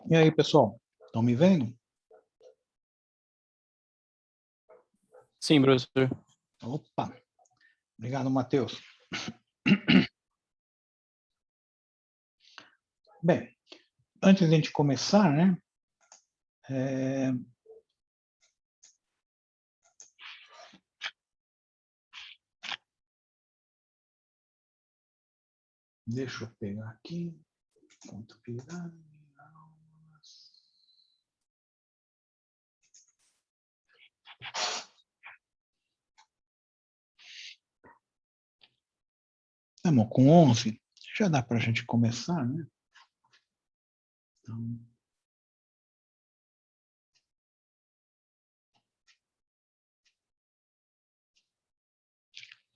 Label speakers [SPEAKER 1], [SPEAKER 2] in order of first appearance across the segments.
[SPEAKER 1] E aí, pessoal, estão me vendo?
[SPEAKER 2] Sim, professor.
[SPEAKER 1] Opa, obrigado, Matheus. Bem, antes de a gente começar, né? Deixa eu pegar aqui. Ponto pirâmide. Estamos com 11. Já dá para a gente começar, né?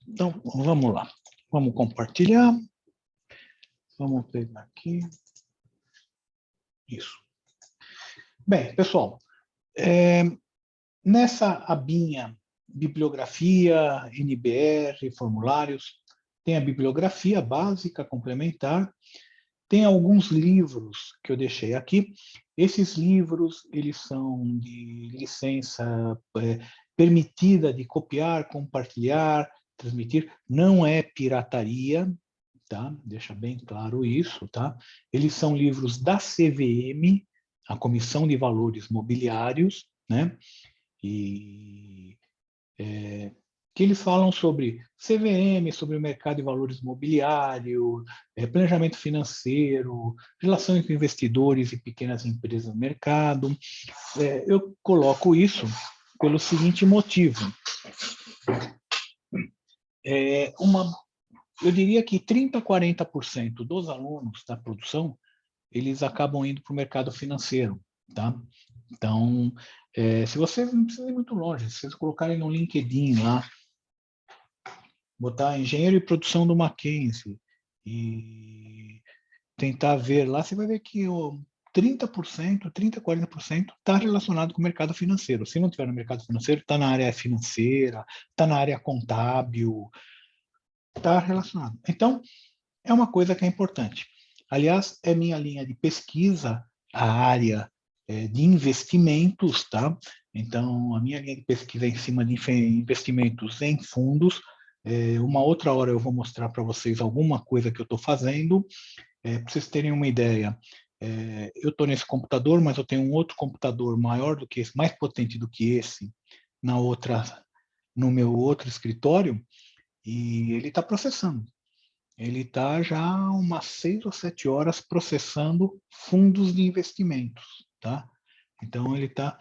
[SPEAKER 1] Então, vamos lá. Vamos compartilhar. Vamos pegar aqui. Isso. Bem, pessoal, nessa abinha bibliografia, NBR, formulários, tem a bibliografia básica, complementar, tem alguns livros que eu deixei aqui. Esses livros, eles são de licença permitida de copiar, compartilhar, transmitir, não é pirataria, tá? Deixa bem claro isso, tá? Eles são livros da CVM, a Comissão de Valores Mobiliários, né? E que eles falam sobre CVM, sobre o mercado de valores imobiliário, planejamento financeiro, relações com investidores e pequenas empresas no mercado. Eu coloco isso pelo seguinte motivo. Eu diria que 30% a 40% dos alunos da produção, eles acabam indo para o mercado financeiro, tá? Então, se você não precisa ir muito longe, se vocês colocarem no LinkedIn lá, botar engenheiro de produção do Mackenzie e tentar ver lá, você vai ver que 30%, 30%, 40% está relacionado com o mercado financeiro. Se não tiver no mercado financeiro, está na área financeira, está na área contábil, está relacionado. Então, é uma coisa que é importante. Aliás, é minha linha de pesquisa, a área de investimentos, tá? Então, a minha linha de pesquisa é em cima de investimentos em fundos. Uma outra hora eu vou mostrar para vocês alguma coisa que eu estou fazendo. Para vocês terem uma ideia, eu estou nesse computador, mas eu tenho um outro computador maior do que esse, mais potente do que esse, no meu outro escritório, e ele está processando. Ele está já umas 6 ou 7 horas processando fundos de investimentos, tá? Então, ele está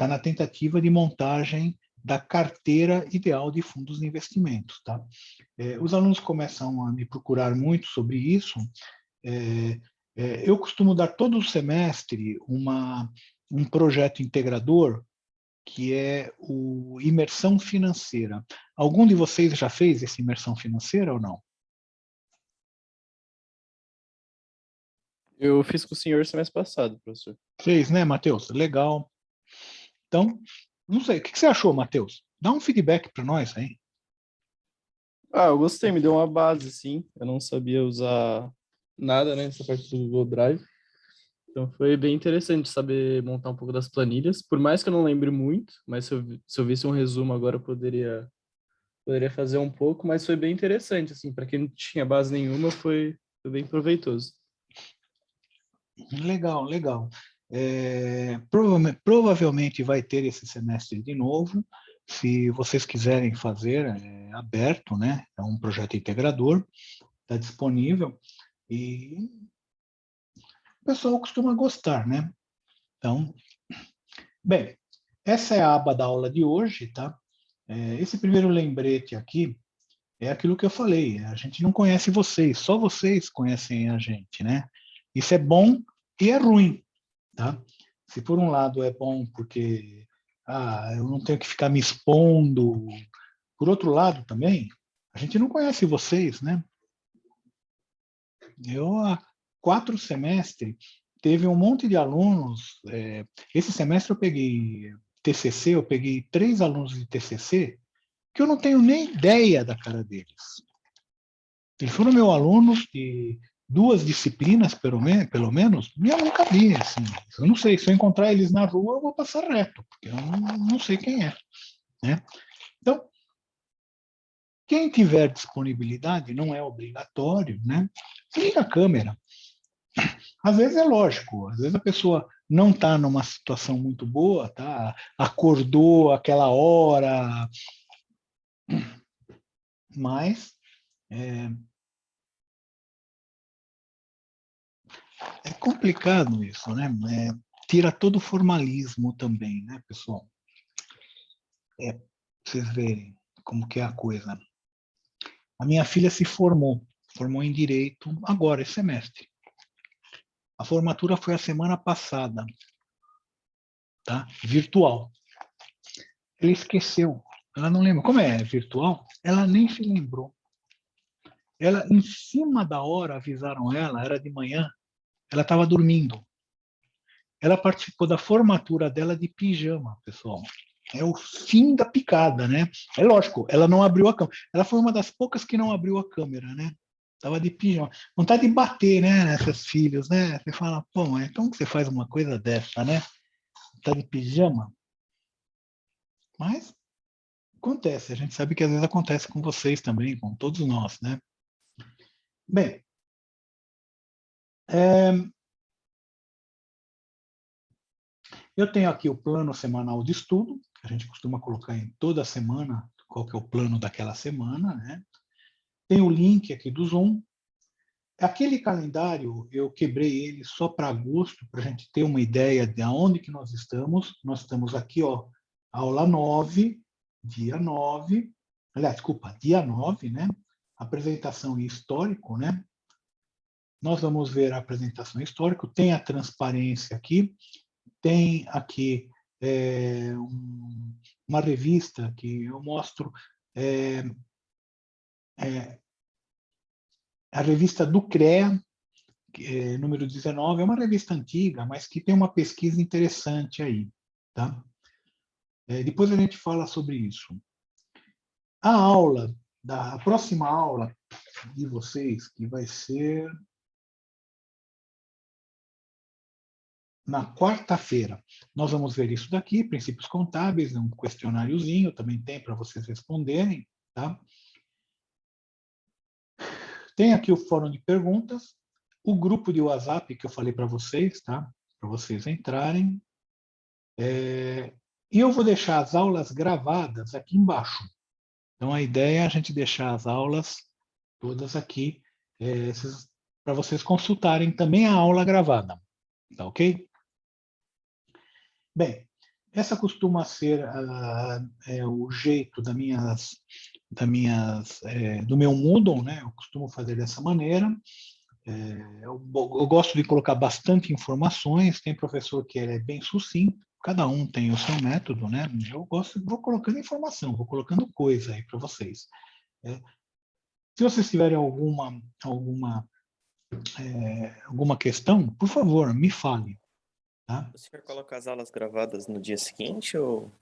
[SPEAKER 1] na tentativa de montagem da carteira ideal de fundos de investimentos, tá? Os alunos começam a me procurar muito sobre isso. Eu costumo dar todo o semestre um projeto integrador que é o Imersão Financeira. Algum de vocês já fez esse Imersão Financeira ou não?
[SPEAKER 2] Eu fiz com o senhor semestre passado, professor.
[SPEAKER 1] Fez, né, Matheus? Legal. Então, não sei, o que você achou, Matheus? Dá um feedback para nós aí.
[SPEAKER 2] Eu gostei, me deu uma base, sim. Eu não sabia usar nada, né, nessa parte do Google Drive. Então foi bem interessante saber montar um pouco das planilhas. Por mais que eu não lembre muito, mas se eu visse um resumo agora, eu poderia fazer um pouco, mas foi bem interessante, assim, para quem não tinha base nenhuma, foi bem proveitoso.
[SPEAKER 1] Legal, legal. Provavelmente vai ter esse semestre de novo. Se vocês quiserem fazer, é aberto, né? É um projeto integrador, está disponível e o pessoal costuma gostar, né? Então, bem, essa é a aba da aula de hoje, tá? Esse primeiro lembrete aqui é aquilo que eu falei. A gente não conhece vocês, só vocês conhecem a gente, né? Isso é bom e é ruim, tá? Se por um lado é bom porque eu não tenho que ficar me expondo, por outro lado também, a gente não conhece vocês, né? Eu, há 4 semestres, teve um monte de alunos. Esse semestre eu peguei TCC, eu peguei 3 alunos de TCC que eu não tenho nem ideia da cara deles. Eles foram meus alunos 2 disciplinas, pelo menos, eu nunca vi, assim. Eu não sei, se eu encontrar eles na rua, eu vou passar reto, porque eu não sei quem é, né? Então, quem tiver disponibilidade, não é obrigatório, né? Liga a câmera. Às vezes é lógico, às vezes a pessoa não está numa situação muito boa, tá? Acordou aquela hora, mas é complicado isso, né? Tira todo o formalismo também, né, pessoal? Pra vocês verem como que é a coisa. A minha filha se formou em Direito agora, esse semestre. A formatura foi a semana passada, tá? Virtual. Ela esqueceu, ela não lembra. Como é virtual, ela nem se lembrou. Ela, em cima da hora, avisaram ela, era de manhã, ela estava dormindo. Ela participou da formatura dela de pijama, pessoal. É o fim da picada, né? É lógico, ela não abriu a câmera. Ela foi uma das poucas que não abriu a câmera, né? Tava de pijama. Vontade de bater, né, nessas filhos, né? Você fala, pô, mas como que você faz uma coisa dessa, né? Tá de pijama? Mas acontece, a gente sabe que às vezes acontece com vocês também, com todos nós, né? Bem, eu tenho aqui o plano semanal de estudo, que a gente costuma colocar em toda semana, qual que é o plano daquela semana, né? Tem o link aqui do Zoom. Aquele calendário, eu quebrei ele só para agosto, para a gente ter uma ideia de onde que nós estamos. Nós estamos aqui, ó, aula 9, dia 9, aliás, desculpa, dia 9, né? Apresentação e histórico, né? Nós vamos ver a apresentação histórica, tem a transparência aqui, tem aqui uma revista que eu mostro, é, é, a revista do CREA, número 19, é uma revista antiga, mas que tem uma pesquisa interessante aí. Tá? Depois a gente fala sobre isso. A aula, a próxima aula de vocês, que vai ser na quarta-feira. Nós vamos ver isso daqui, princípios contábeis, um questionáriozinho, também tem para vocês responderem. Tá? Tem aqui o fórum de perguntas, o grupo de WhatsApp que eu falei para vocês, tá? Para vocês entrarem. E eu vou deixar as aulas gravadas aqui embaixo. Então, a ideia é a gente deixar as aulas todas aqui, para vocês consultarem também a aula gravada. Tá ok? Bem, essa costuma ser o jeito do meu Moodle, né? Eu costumo fazer dessa maneira. Eu gosto de colocar bastante informações. Tem professor que é bem sucinto, cada um tem o seu método, né? Eu gosto, vou colocando informação, vou colocando coisa aí para vocês. Se vocês tiverem alguma questão, por favor, me fale. Tá?
[SPEAKER 3] O senhor coloca as aulas gravadas no dia seguinte ou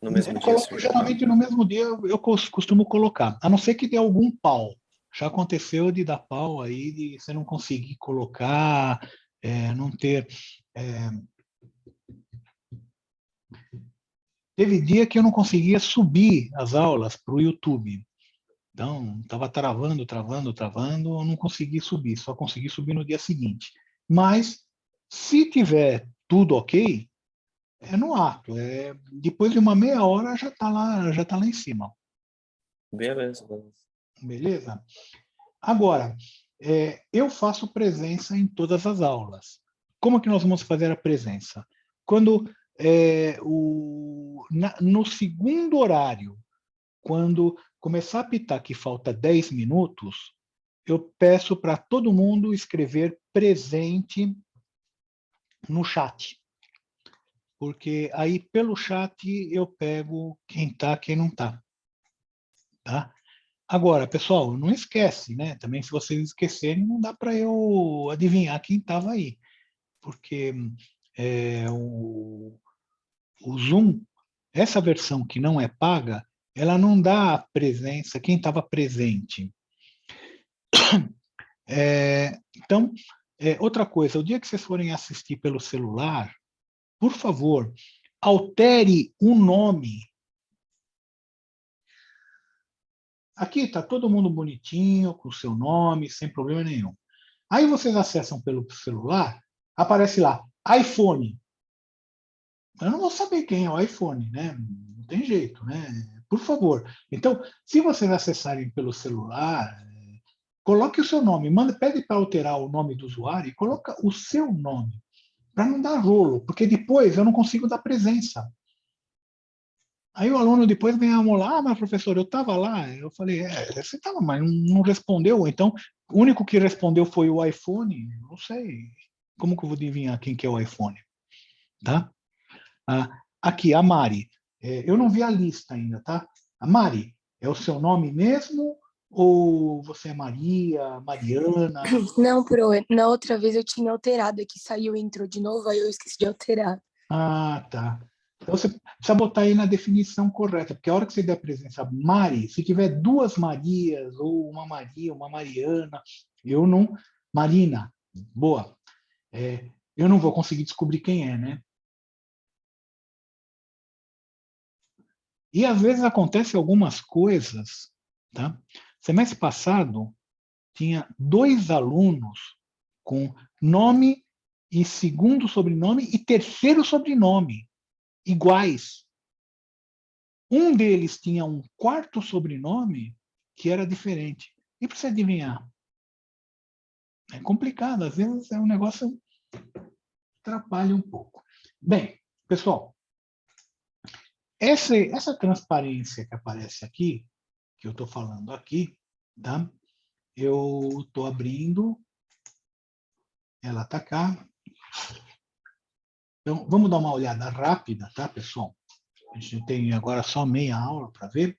[SPEAKER 3] no
[SPEAKER 1] Eu
[SPEAKER 3] mesmo dia?
[SPEAKER 1] coloco geralmente no mesmo dia, eu costumo colocar, a não ser que dê algum pau. Já aconteceu de dar pau aí, de você não conseguir colocar, não ter. Teve dia que eu não conseguia subir as aulas para o YouTube. Então, estava travando, eu não consegui subir, só consegui subir no dia seguinte. Mas, se tiver tudo ok, é no ato. Depois de uma meia hora já tá lá em cima.
[SPEAKER 3] Beleza.
[SPEAKER 1] Beleza? Agora, eu faço presença em todas as aulas. Como que nós vamos fazer a presença? Quando no segundo horário, quando começar a apitar que falta 10 minutos, eu peço para todo mundo escrever presente no chat. Porque aí, pelo chat, eu pego quem está, quem não está. Tá? Agora, pessoal, não esquece, né? Também, se vocês esquecerem, não dá para eu adivinhar quem estava aí. Porque o Zoom, essa versão que não é paga, ela não dá a presença, quem estava presente. Então, outra coisa, o dia que vocês forem assistir pelo celular, por favor, altere o nome. Aqui está todo mundo bonitinho, com o seu nome, sem problema nenhum. Aí vocês acessam pelo celular, aparece lá, iPhone. Eu não vou saber quem é o iPhone, né? Não tem jeito, né? Por favor. Então, se vocês acessarem pelo celular, coloque o seu nome, pede para alterar o nome do usuário e coloca o seu nome, para não dar rolo, porque depois eu não consigo dar presença. Aí o aluno depois vem amolar, mas professor, eu estava lá. Eu falei, você estava, mas não respondeu. Então, o único que respondeu foi o iPhone. Não sei. Como que eu vou adivinhar quem que é o iPhone? Tá? Aqui, a Mari. Eu não vi a lista ainda, tá? A Mari, é o seu nome mesmo? Ou você é Maria, Mariana?
[SPEAKER 4] Não, na outra vez eu tinha alterado aqui, saiu e entrou de novo, aí eu esqueci de alterar.
[SPEAKER 1] Ah, tá. Então você precisa botar aí na definição correta, porque a hora que você der a presença Mari, se tiver duas Marias, ou uma Maria, uma Mariana, eu não. Marina, boa. Eu não vou conseguir descobrir quem é, né? E às vezes acontece algumas coisas, tá? Semestre passado, tinha 2 alunos com nome e segundo sobrenome e terceiro sobrenome iguais. Um deles tinha um quarto sobrenome que era diferente. E para você adivinhar? É complicado, às vezes é um negócio que atrapalha um pouco. Bem, pessoal, essa transparência que aparece aqui, que eu estou falando aqui, tá? Eu estou abrindo, ela está cá. Então, vamos dar uma olhada rápida, tá, pessoal? A gente tem agora só meia aula para ver.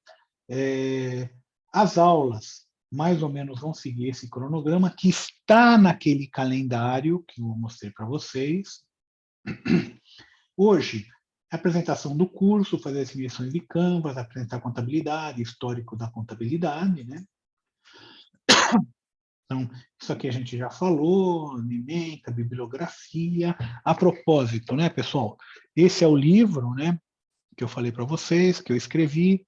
[SPEAKER 1] As aulas, mais ou menos, vão seguir esse cronograma que está naquele calendário que eu mostrei para vocês. Hoje, a apresentação do curso, fazer as definições de Canvas, apresentar a contabilidade, histórico da contabilidade, né? Então, isso aqui a gente já falou, Nementa, bibliografia. A propósito, né, pessoal? Esse é o livro, né, que eu falei para vocês, que eu escrevi.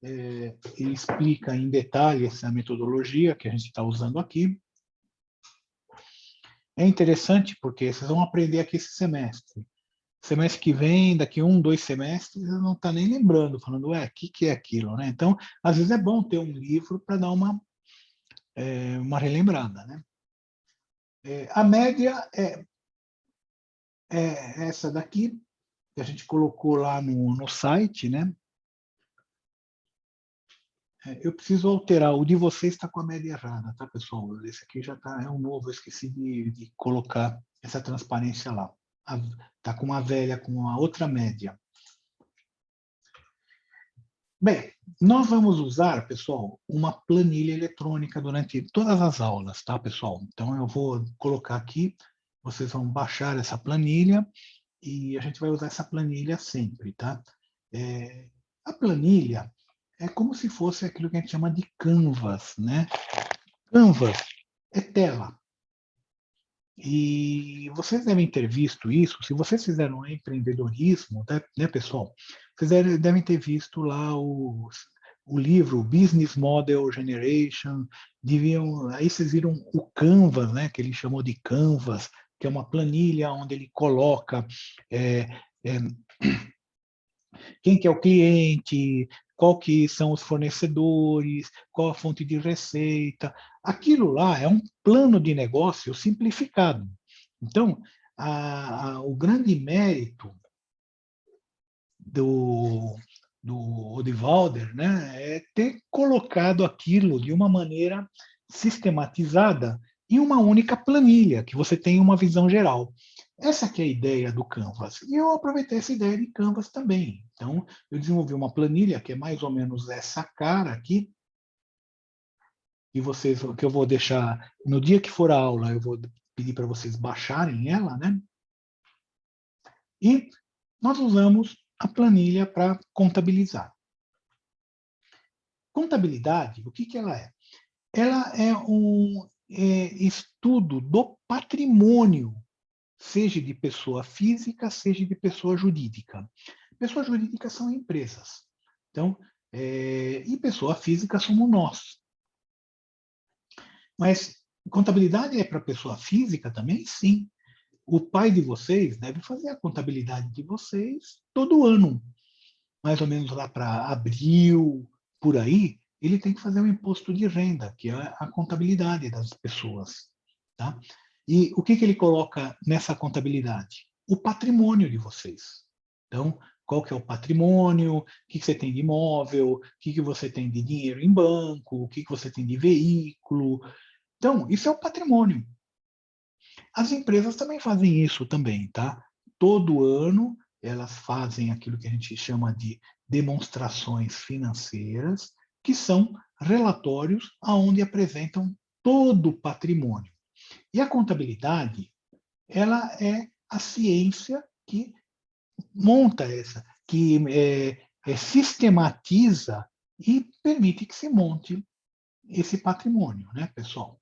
[SPEAKER 1] Ele explica em detalhe essa metodologia que a gente está usando aqui. É interessante porque vocês vão aprender aqui esse semestre. Semestre que vem, daqui 1, 2 semestres, eu não está nem lembrando, falando, o que é aquilo, né? Então, às vezes é bom ter um livro para dar uma relembrada, né? A média é essa daqui, que a gente colocou lá no site, né? Eu preciso alterar, o de vocês está com a média errada, tá, pessoal? Esse aqui já é um novo, eu esqueci de colocar essa transparência lá. Está com uma velha, com uma outra média. Bem, nós vamos usar, pessoal, uma planilha eletrônica durante todas as aulas, tá, pessoal? Então, eu vou colocar aqui, vocês vão baixar essa planilha e a gente vai usar essa planilha sempre, tá? A planilha é como se fosse aquilo que a gente chama de Canvas, né? Canvas é tela. E vocês devem ter visto isso, se vocês fizeram empreendedorismo, né, pessoal? Vocês devem ter visto lá o livro Business Model Generation, aí vocês viram o Canvas, né, que ele chamou de Canvas, que é uma planilha onde ele coloca quem que é o cliente, qual que são os fornecedores, qual a fonte de receita. Aquilo lá é um plano de negócio simplificado. Então, o grande mérito do Odevalder, né, é ter colocado aquilo de uma maneira sistematizada em uma única planilha, que você tem uma visão geral. Essa que é a ideia do Canvas. E eu aproveitei essa ideia de Canvas também. Então, eu desenvolvi uma planilha que é mais ou menos essa cara aqui, que eu vou deixar, no dia que for a aula, eu vou pedir para vocês baixarem ela, né? E nós usamos a planilha para contabilizar. Contabilidade, o que ela é? Ela é estudo do patrimônio, seja de pessoa física, seja de pessoa jurídica. Pessoas jurídicas são empresas. Então, e pessoa física somos nós. Mas contabilidade é para pessoa física também? Sim. O pai de vocês deve fazer a contabilidade de vocês todo ano. Mais ou menos lá para abril, por aí, ele tem que fazer o imposto de renda, que é a contabilidade das pessoas. Tá? E o que ele coloca nessa contabilidade? O patrimônio de vocês. Então, qual que é o patrimônio, o que você tem de imóvel, o que você tem de dinheiro em banco, o que você tem de veículo. Então, isso é o patrimônio. As empresas também fazem isso também, tá? Todo ano elas fazem aquilo que a gente chama de demonstrações financeiras, que são relatórios aonde apresentam todo o patrimônio. E a contabilidade, ela é a ciência que monta essa, que sistematiza e permite que se monte esse patrimônio, né, pessoal?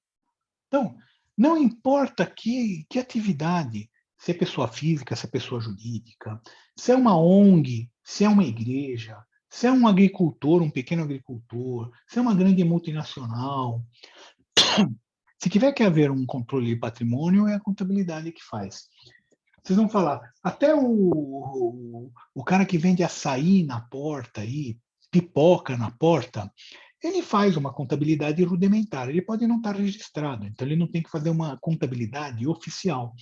[SPEAKER 1] Então, não importa que atividade, se é pessoa física, se é pessoa jurídica, se é uma ONG, se é uma igreja, se é um agricultor, um pequeno agricultor, se é uma grande multinacional, se tiver que haver um controle de patrimônio, é a contabilidade que faz. Vocês vão falar, até o cara que vende açaí na porta, aí, pipoca na porta, ele faz uma contabilidade rudimentar. Ele pode não estar registrado, então ele não tem que fazer uma contabilidade oficial.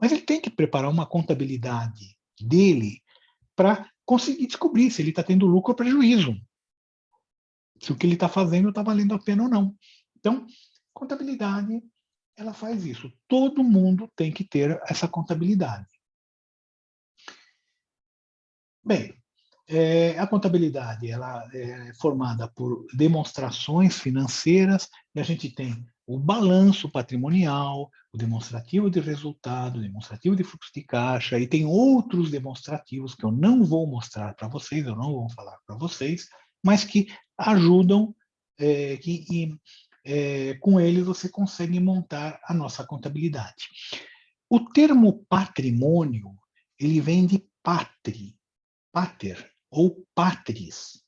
[SPEAKER 1] Mas ele tem que preparar uma contabilidade dele para conseguir descobrir se ele está tendo lucro ou prejuízo. Se o que ele está fazendo está valendo a pena ou não. Então, contabilidade, ela faz isso. Todo mundo tem que ter essa contabilidade. Bem, a contabilidade ela é formada por demonstrações financeiras, e a gente tem o balanço patrimonial, o demonstrativo de resultado, o demonstrativo de fluxo de caixa, e tem outros demonstrativos que eu não vou mostrar para vocês, eu não vou falar para vocês, mas que ajudam, com eles você consegue montar a nossa contabilidade. O termo patrimônio, ele vem de patri, pater, ou patris,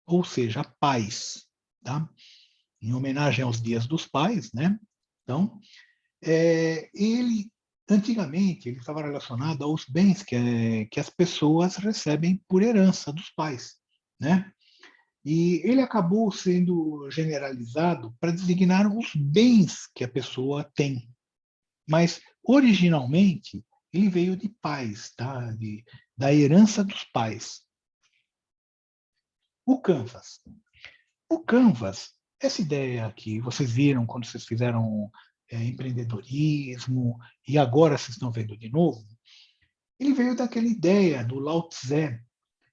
[SPEAKER 1] ou seja, pais, tá? Em homenagem aos dias dos pais, né? Então, ele, antigamente, ele estava relacionado aos bens que as pessoas recebem por herança dos pais, né? E ele acabou sendo generalizado para designar os bens que a pessoa tem. Mas, originalmente, ele veio de pais, tá? Da herança dos pais. O Canvas. O Canvas, essa ideia que vocês viram quando vocês fizeram empreendedorismo, e agora vocês estão vendo de novo, ele veio daquela ideia do Lao Tse,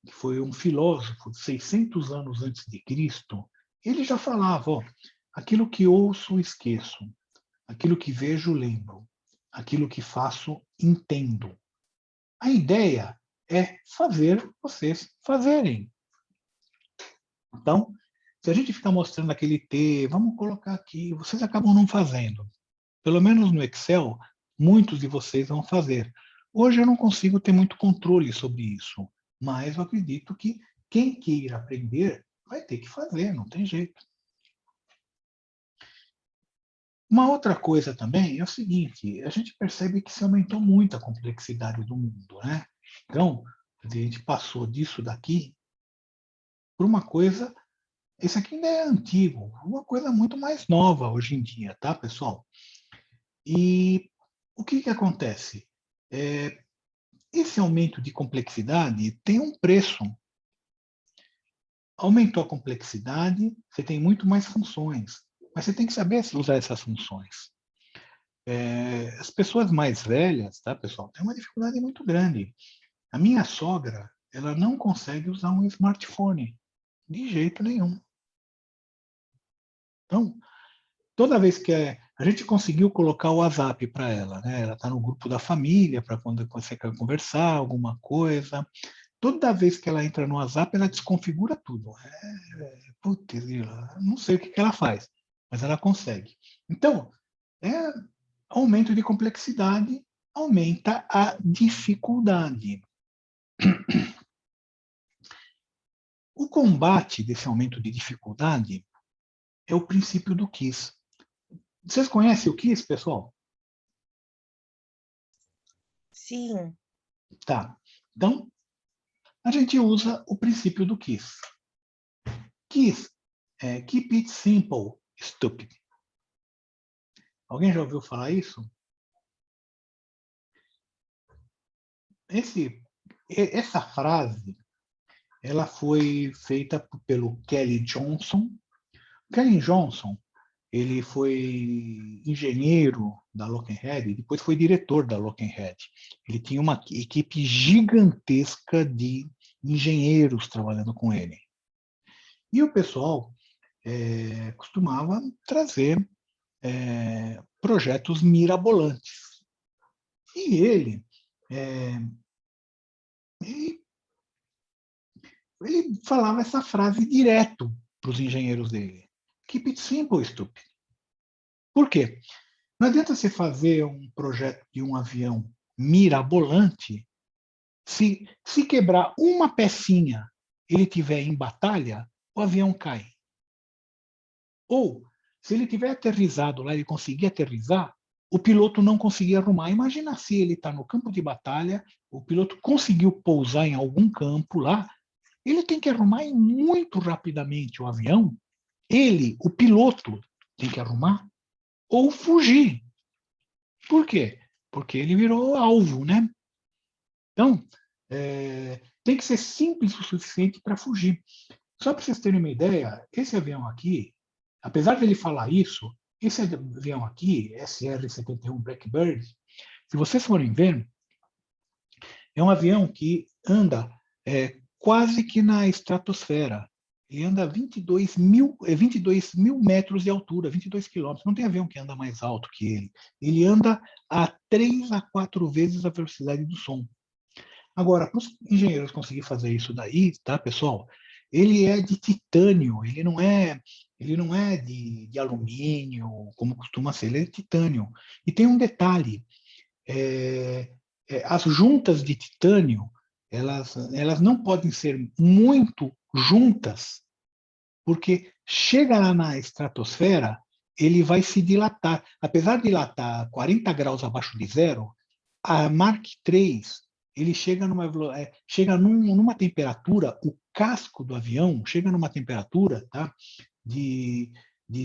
[SPEAKER 1] que foi um filósofo de 600 anos antes de Cristo. Ele já falava, ó, aquilo que ouço, esqueço. Aquilo que vejo, lembro. Aquilo que faço, entendo. A ideia é fazer vocês fazerem. Então, se a gente ficar mostrando aquele T, vamos colocar aqui, vocês acabam não fazendo. Pelo menos no Excel, muitos de vocês vão fazer. Hoje eu não consigo ter muito controle sobre isso, mas eu acredito que quem queira aprender vai ter que fazer, não tem jeito. Uma outra coisa também é o seguinte, a gente percebe que se aumentou muito a complexidade do mundo, né? Então, a gente passou disso daqui por uma coisa. Esse aqui ainda é antigo, uma coisa muito mais nova hoje em dia, tá, pessoal? E o que acontece? Esse aumento de complexidade tem um preço. Aumentou a complexidade, você tem muito mais funções, mas você tem que saber usar essas funções. As pessoas mais velhas, tá, pessoal, têm uma dificuldade muito grande. A minha sogra, ela não consegue usar um smartphone, de jeito nenhum. Então, toda vez que a gente conseguiu colocar o WhatsApp para ela, né? Ela está no grupo da família para quando você quer conversar, alguma coisa. Toda vez que ela entra no WhatsApp, ela desconfigura tudo. Putz, não sei o que ela faz, mas ela consegue. Então, Aumento de complexidade aumenta a dificuldade. O combate desse aumento de dificuldade é o princípio do KISS. Vocês conhecem o KISS, pessoal?
[SPEAKER 5] Sim.
[SPEAKER 1] Tá. Então, a gente usa o princípio do KISS. KISS é Keep It Simple, Stupid. Alguém já ouviu falar isso? Essa frase, ela foi feita pelo Kelly Johnson. Kelly Johnson, ele foi engenheiro da Lockheed e depois foi diretor da Lockheed. Ele tinha uma equipe gigantesca de engenheiros trabalhando com ele. E o pessoal costumava trazer projetos mirabolantes. E ele falava essa frase direto para os engenheiros dele. Keep it simple, stupid. Por quê? Não adianta você fazer um projeto de um avião mirabolante se quebrar uma pecinha ele tiver em batalha, o avião cai. Ou, se ele tiver aterrissado lá, ele conseguir aterrissar, o piloto não conseguir arrumar. Imagina se ele está no campo de batalha, o piloto conseguiu pousar em algum campo lá, ele tem que arrumar muito rapidamente o avião, ele, o piloto, tem que arrumar ou fugir. Por quê? Porque ele virou alvo, né? Então, tem que ser simples o suficiente para fugir. Só para vocês terem uma ideia, esse avião aqui, apesar de ele falar isso, esse avião aqui, SR-71 Blackbird, se vocês forem ver, é um avião que anda quase que na estratosfera. Ele anda a 22 mil metros de altura, 22 quilômetros. Não tem avião que anda mais alto que ele. Ele anda a 3 a 4 vezes a velocidade do som. Agora, para os engenheiros conseguirem fazer isso daí, tá, pessoal? Ele é de titânio, ele não é de alumínio, como costuma ser, ele é de titânio. E tem um detalhe, as juntas de titânio, elas não podem ser muito juntas, porque chega lá na estratosfera, ele vai se dilatar. Apesar de dilatar 40 graus abaixo de zero, a Mark III, ele chega numa temperatura, o casco do avião chega numa temperatura, tá, de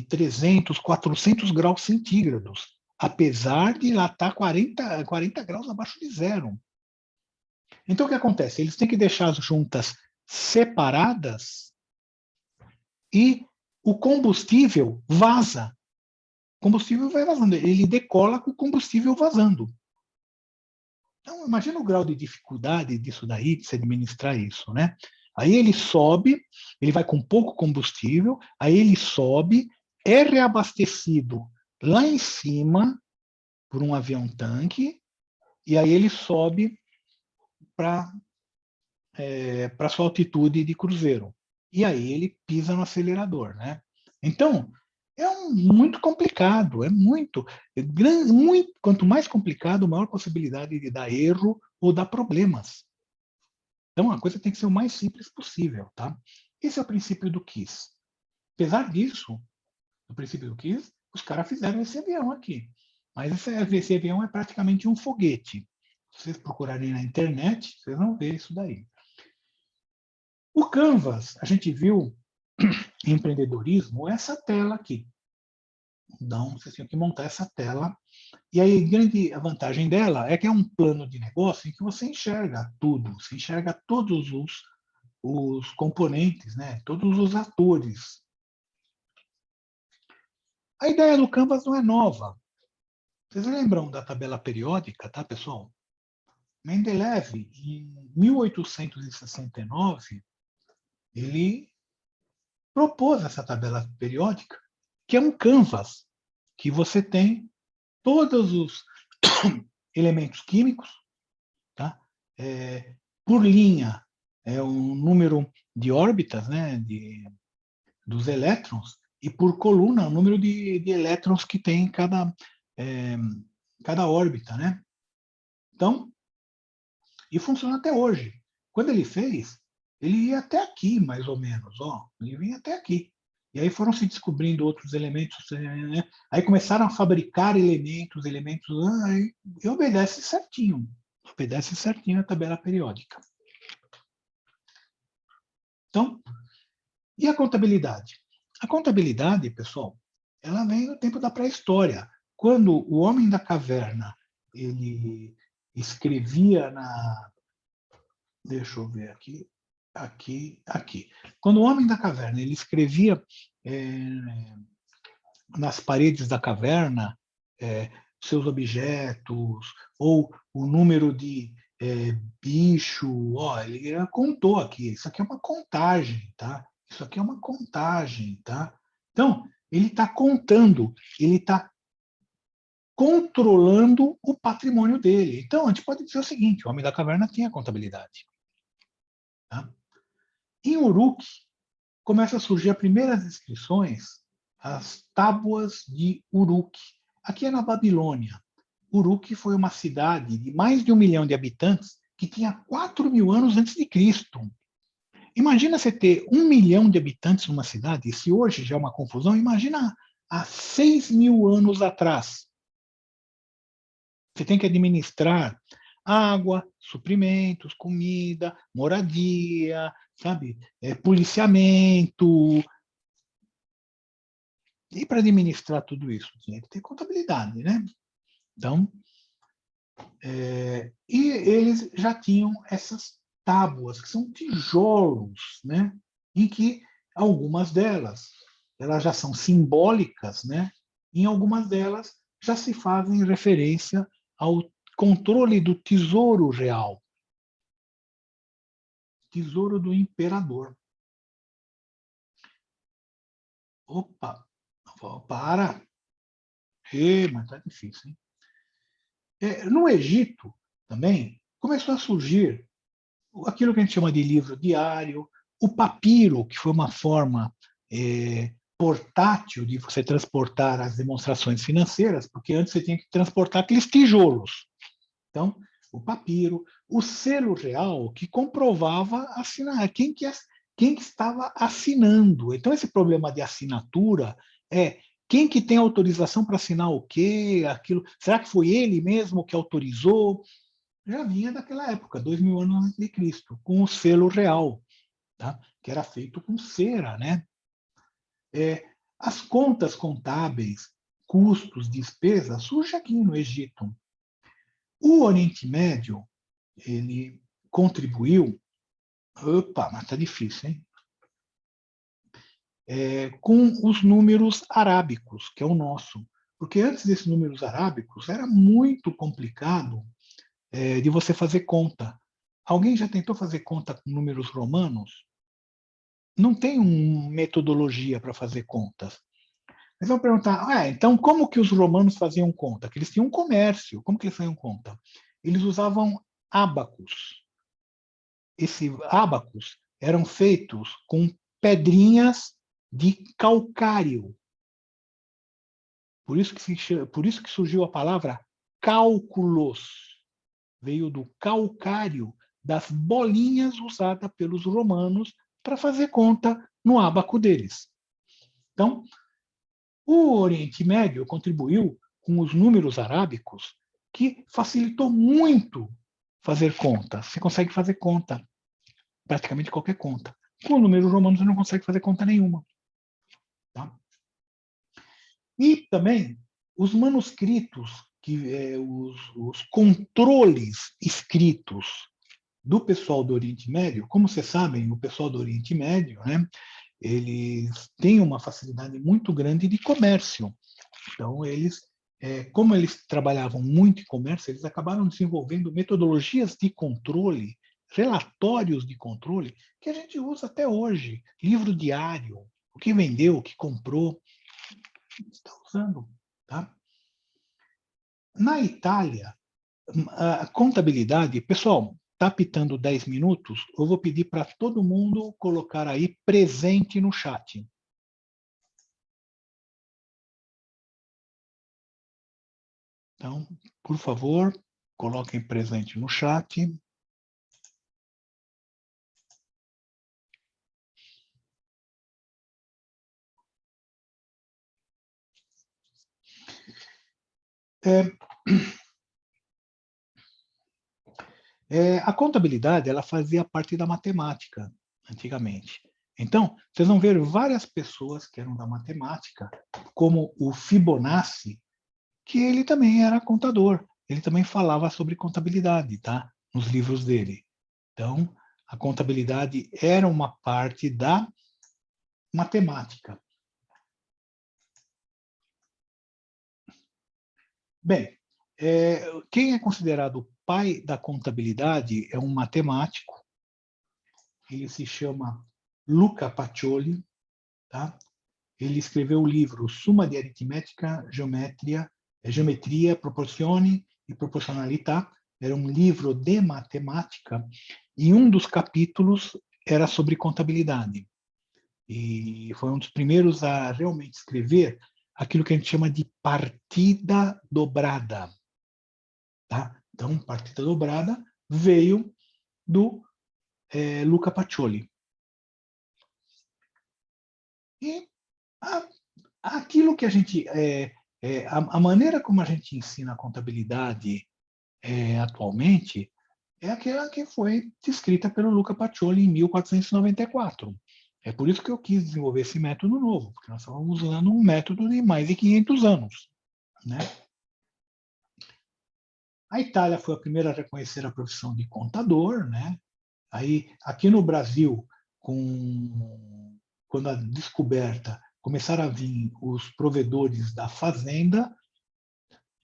[SPEAKER 1] 300, 400 graus centígrados, apesar de dilatar 40 graus abaixo de zero. Então, o que acontece? Eles têm que deixar as juntas separadas e o combustível vaza. O combustível vai vazando. Ele decola com o combustível vazando. Então, imagina o grau de dificuldade disso daí, de se administrar isso, né? Aí ele sobe, ele vai com pouco combustível, aí ele sobe, é reabastecido lá em cima por um avião-tanque, e aí ele sobe para sua altitude de cruzeiro. E aí ele pisa no acelerador, né? Então, muito complicado, quanto mais complicado, maior possibilidade de dar erro ou dar problemas. Então, a coisa tem que ser o mais simples possível, tá? Esse é o princípio do KISS. Apesar disso, do princípio do KISS, os caras fizeram esse avião aqui. Mas esse avião é praticamente um foguete. Se vocês procurarem na internet, vocês vão ver isso daí. O Canvas, a gente viu em empreendedorismo, essa tela aqui. Então, vocês tinham que montar essa tela. E aí, a grande vantagem dela é que é um plano de negócio em que você enxerga tudo, você enxerga todos os componentes, né? Todos os atores. A ideia do Canvas não é nova. Vocês lembram da tabela periódica, tá, pessoal? Mendeleev, em 1869, ele propôs essa tabela periódica, que é um canvas, que você tem todos os elementos químicos, tá? Por linha, é o número de órbitas, né, dos elétrons, e por coluna, o número de elétrons que tem em cada cada órbita, né? Então, e funciona até hoje. Quando ele fez, ele ia até aqui, mais ou menos, ó. Ele vinha até aqui. E aí foram se descobrindo outros elementos, né? Aí começaram a fabricar elementos, e obedece certinho a tabela periódica. Então, e a contabilidade? A contabilidade, pessoal, ela vem do tempo da pré-história. Quando o homem da caverna ele escrevia na... Deixa eu ver aqui. Aqui. Quando o homem da caverna ele escrevia nas paredes da caverna seus objetos, ou o número de bicho, ó, ele contou aqui. Isso aqui é uma contagem, tá? Isso aqui é uma contagem, tá? Então, ele está contando, ele está controlando o patrimônio dele. Então, a gente pode dizer o seguinte: o homem da caverna tinha contabilidade. Tá? Em Uruk, começa a surgir as primeiras inscrições, as tábuas de Uruk. Aqui é na Babilônia. Uruk foi uma cidade de mais de 1 milhão de habitantes que tinha 4.000 anos antes de Cristo. Imagina você ter 1 milhão de habitantes numa cidade, e se hoje já é uma confusão, imagina há 6.000 anos atrás. Você tem que administrar água, suprimentos, comida, moradia, sabe? Policiamento. E para administrar tudo isso, tinha que ter contabilidade, né? Então, e eles já tinham essas tábuas, que são tijolos, né? Em que algumas delas, elas já são simbólicas, né? Em algumas delas já se fazem referência ao controle do tesouro real, tesouro do imperador. Opa, para! Mas tá difícil, hein? No Egito, também, começou a surgir aquilo que a gente chama de livro diário, o papiro, que foi uma forma portátil de você transportar as demonstrações financeiras, porque antes você tinha que transportar aqueles tijolos. Então, o papiro, o selo real, que comprovava quem que estava assinando. Então, esse problema de assinatura é quem que tem autorização para assinar o quê, aquilo. Será que foi ele mesmo que autorizou? Já vinha daquela época, 2.000 anos antes de Cristo, com o selo real, tá? Que era feito com cera, né? As contas contábeis, custos, despesas, surgem aqui no Egito. O Oriente Médio, ele contribuiu, mas está difícil, hein? Com os números arábicos, que é o nosso. Porque antes desses números arábicos, era muito complicado de você fazer conta. Alguém já tentou fazer conta com números romanos? Não tem uma metodologia para fazer contas. Mas vão perguntar, então como que os romanos faziam conta? Que eles tinham um comércio. Como que eles faziam conta? Eles usavam ábacos. Esses ábacos eram feitos com pedrinhas de calcário. Por isso que surgiu a palavra cálculos. Veio do calcário, das bolinhas usadas pelos romanos para fazer conta no ábaco deles. Então, o Oriente Médio contribuiu com os números arábicos, que facilitou muito fazer conta. Você consegue fazer conta, praticamente qualquer conta. Com os números romanos, você não consegue fazer conta nenhuma. Tá? E também os manuscritos, os controles escritos do pessoal do Oriente Médio. Como vocês sabem, o pessoal do Oriente Médio, né, eles têm uma facilidade muito grande de comércio. Então, como eles trabalhavam muito em comércio, eles acabaram desenvolvendo metodologias de controle, relatórios de controle, que a gente usa até hoje. Livro diário, o que vendeu, o que comprou, a gente está usando. Tá? Na Itália, a contabilidade, pessoal, está pitando 10 minutos, eu vou pedir para todo mundo colocar aí presente no chat. Então, por favor, coloquem presente no chat. A contabilidade, ela fazia parte da matemática, antigamente. Então, vocês vão ver várias pessoas que eram da matemática, como o Fibonacci, que ele também era contador. Ele também falava sobre contabilidade, tá? Nos livros dele. Então, a contabilidade era uma parte da matemática. Bem, quem é considerado o pai da contabilidade é um matemático. Ele se chama Luca Pacioli, tá? Ele escreveu o livro Summa di Aritmetica, Geometria, Proporzioni e Proporzionalità. Era um livro de matemática e um dos capítulos era sobre contabilidade. E foi um dos primeiros a realmente escrever aquilo que a gente chama de partida dobrada. Tá? Então, partida dobrada veio do Luca Pacioli. E aquilo que a gente... a maneira como a gente ensina a contabilidade atualmente é aquela que foi descrita pelo Luca Pacioli em 1494. É por isso que eu quis desenvolver esse método novo, porque nós estávamos usando um método de mais de 500 anos. Né? A Itália foi a primeira a reconhecer a profissão de contador. Né? Aí, aqui no Brasil, quando a descoberta, começaram a vir os provedores da fazenda,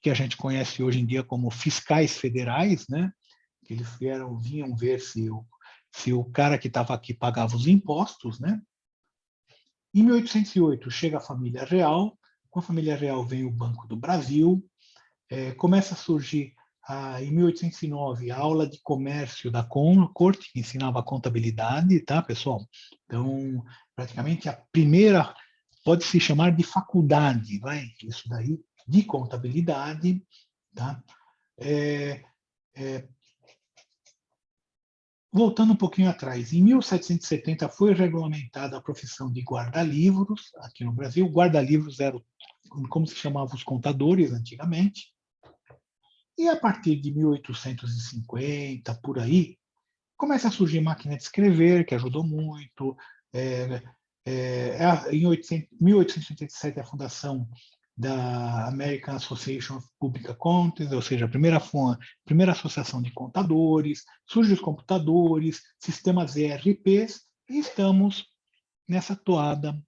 [SPEAKER 1] que a gente conhece hoje em dia como fiscais federais, né? Que eles vinham ver se o cara que estava aqui pagava os impostos. Né? Em 1808, chega a família real. Com a família real vem o Banco do Brasil. Começa a surgir, em 1809, a aula de comércio da corte, que ensinava contabilidade, tá, pessoal? Então, praticamente a primeira, pode-se chamar de faculdade, vai, isso daí, de contabilidade, tá? Voltando um pouquinho atrás, em 1770 foi regulamentada a profissão de guarda-livros aqui no Brasil. Guarda-livros eram como se chamavam os contadores antigamente. E a partir de 1850, por aí, começa a surgir máquina de escrever, que ajudou muito. Em 1887, a fundação da American Association of Public Accountants, ou seja, a primeira associação de contadores, surgem os computadores, sistemas ERPs, e estamos nessa toada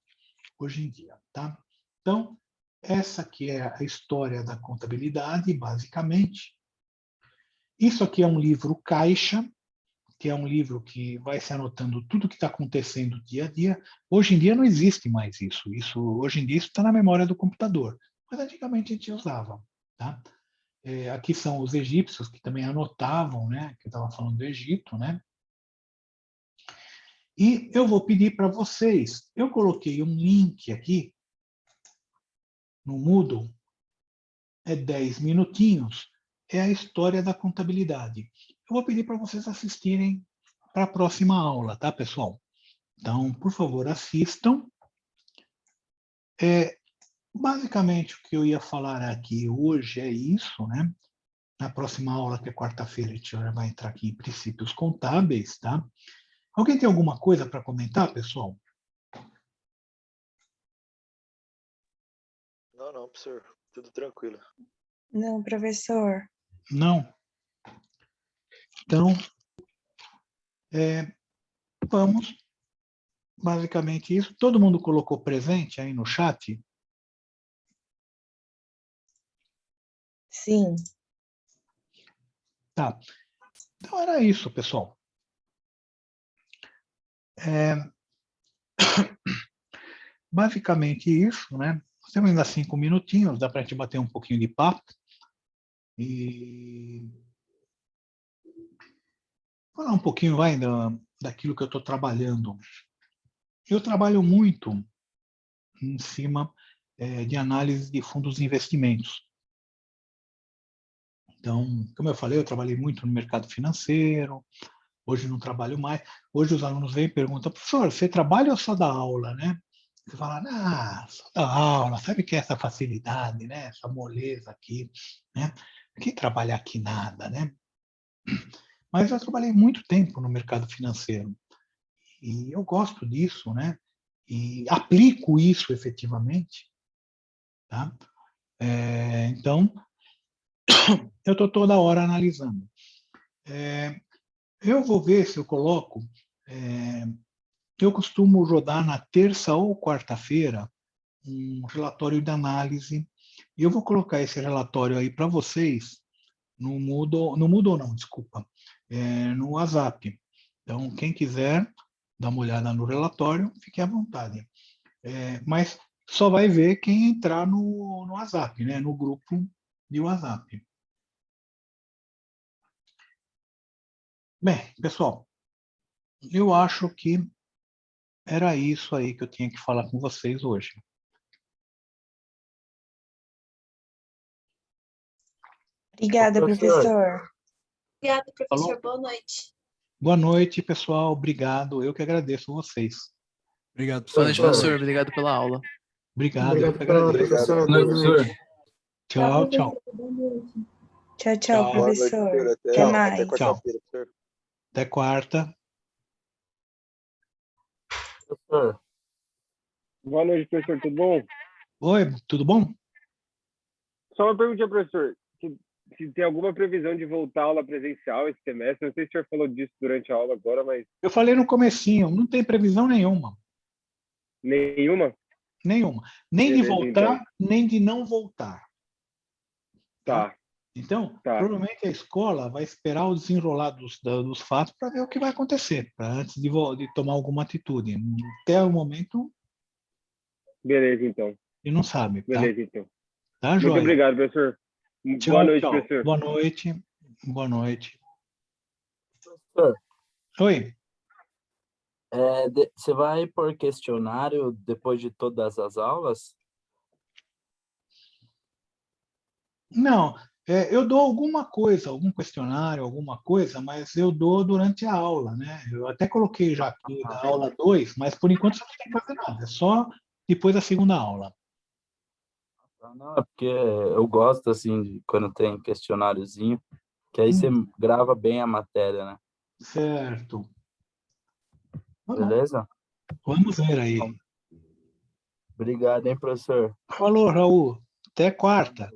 [SPEAKER 1] hoje em dia. Tá? Então, essa que é a história da contabilidade, basicamente. Isso aqui é um livro caixa, que é um livro que vai se anotando tudo que está acontecendo dia a dia. Hoje em dia não existe mais isso. Hoje em dia isso está na memória do computador. Mas antigamente a gente usava. Tá? Aqui são os egípcios que também anotavam, né? Que eu estava falando do Egito, né? E eu vou pedir para vocês, eu coloquei um link aqui no Moodle, 10 minutinhos, é a história da contabilidade. Eu vou pedir para vocês assistirem para a próxima aula, tá, pessoal? Então, por favor, assistam. Basicamente, o que eu ia falar aqui hoje é isso, né? Na próxima aula, que é quarta-feira, a gente já vai entrar aqui em princípios contábeis, tá? Alguém tem alguma coisa para comentar, pessoal?
[SPEAKER 5] Não, professor. Tudo tranquilo.
[SPEAKER 4] Não, professor.
[SPEAKER 1] Não? Então, vamos. Basicamente isso. Todo mundo colocou presente aí no chat?
[SPEAKER 4] Sim.
[SPEAKER 1] Tá. Então era isso, pessoal. Basicamente isso, né? Nós temos ainda 5 minutinhos, dá para a gente bater um pouquinho de papo. E falar um pouquinho daquilo que eu estou trabalhando. Eu trabalho muito em cima de análise de fundos de investimentos. Então, como eu falei, eu trabalhei muito no mercado financeiro, hoje não trabalho mais. Hoje os alunos vêm e perguntam, professor, você trabalha ou só dá aula, né? Você fala, só dá aula, sabe que é essa facilidade, né? Essa moleza aqui, né? Quem trabalha aqui nada, né? Mas eu trabalhei muito tempo no mercado financeiro e eu gosto disso, né? E aplico isso efetivamente, tá? Então, eu estou toda hora analisando. Eu vou ver se eu coloco. Eu costumo rodar na terça ou quarta-feira um relatório de análise e eu vou colocar esse relatório aí para vocês no Moodle não, desculpa, no WhatsApp. Então, quem quiser dar uma olhada no relatório, fique à vontade. Mas só vai ver quem entrar no WhatsApp, né? No grupo de WhatsApp. Bem, pessoal, eu acho que era isso aí que eu tinha que falar com vocês hoje.
[SPEAKER 4] Obrigada, professor.
[SPEAKER 6] Obrigada,
[SPEAKER 1] Falou?
[SPEAKER 6] professor. Boa noite.
[SPEAKER 1] Boa noite, pessoal. Obrigado. Eu que agradeço vocês.
[SPEAKER 7] Obrigado,
[SPEAKER 2] Boa
[SPEAKER 7] professor.
[SPEAKER 2] noite, professor. Obrigado pela aula.
[SPEAKER 1] Obrigado, eu que
[SPEAKER 2] Obrigado pela
[SPEAKER 1] agradeço.
[SPEAKER 2] professor.
[SPEAKER 5] Boa
[SPEAKER 2] Boa noite.
[SPEAKER 1] Tchau, tchau.
[SPEAKER 4] Tchau,
[SPEAKER 1] Tchau.
[SPEAKER 5] Boa noite,
[SPEAKER 4] professor.
[SPEAKER 5] professor.
[SPEAKER 4] Até
[SPEAKER 1] Tchau.
[SPEAKER 4] mais.
[SPEAKER 5] Até quarta-feira, professor.
[SPEAKER 1] Até quarta.
[SPEAKER 2] Professor,
[SPEAKER 8] Boa noite, professor. Tudo bom?
[SPEAKER 1] Oi, tudo bom?
[SPEAKER 8] Só uma perguntinha, professor. Se tem alguma previsão de voltar à aula presencial esse semestre? Não sei se o senhor falou disso durante a aula agora, mas
[SPEAKER 1] Eu falei no comecinho, não tem previsão nenhuma.
[SPEAKER 8] nenhuma?
[SPEAKER 1] Nenhuma. Nem de
[SPEAKER 8] Beleza,
[SPEAKER 1] voltar,
[SPEAKER 8] então.
[SPEAKER 1] nem de não voltar.
[SPEAKER 8] Tá.
[SPEAKER 1] Então,
[SPEAKER 8] Tá.
[SPEAKER 1] provavelmente a escola vai esperar o desenrolar dos fatos para ver o que vai acontecer, antes de tomar alguma atitude. Até o momento,
[SPEAKER 8] Beleza, então.
[SPEAKER 1] ele não sabe, tá?
[SPEAKER 8] Beleza, então.
[SPEAKER 1] Tá,
[SPEAKER 8] Muito
[SPEAKER 1] joia?
[SPEAKER 8] obrigado, professor.
[SPEAKER 1] Tchau,
[SPEAKER 8] Boa noite,
[SPEAKER 1] tchau.
[SPEAKER 8] professor.
[SPEAKER 1] Boa noite. Boa noite.
[SPEAKER 2] professor,
[SPEAKER 1] Oi.
[SPEAKER 2] você vai por questionário depois de todas as aulas?
[SPEAKER 1] Não, eu dou alguma coisa, algum questionário, alguma coisa, mas eu dou durante a aula, né? Eu até coloquei já aqui da aula 2, mas por enquanto você não tem que fazer nada, é só depois da segunda aula.
[SPEAKER 2] Não, é porque eu gosto, assim, de quando tem questionáriozinho, que aí você grava bem a matéria, né?
[SPEAKER 1] Certo. Tá bom.
[SPEAKER 2] Beleza?
[SPEAKER 1] Vamos ver aí.
[SPEAKER 2] Obrigado, hein, professor?
[SPEAKER 1] Falou, Raul. Até quarta.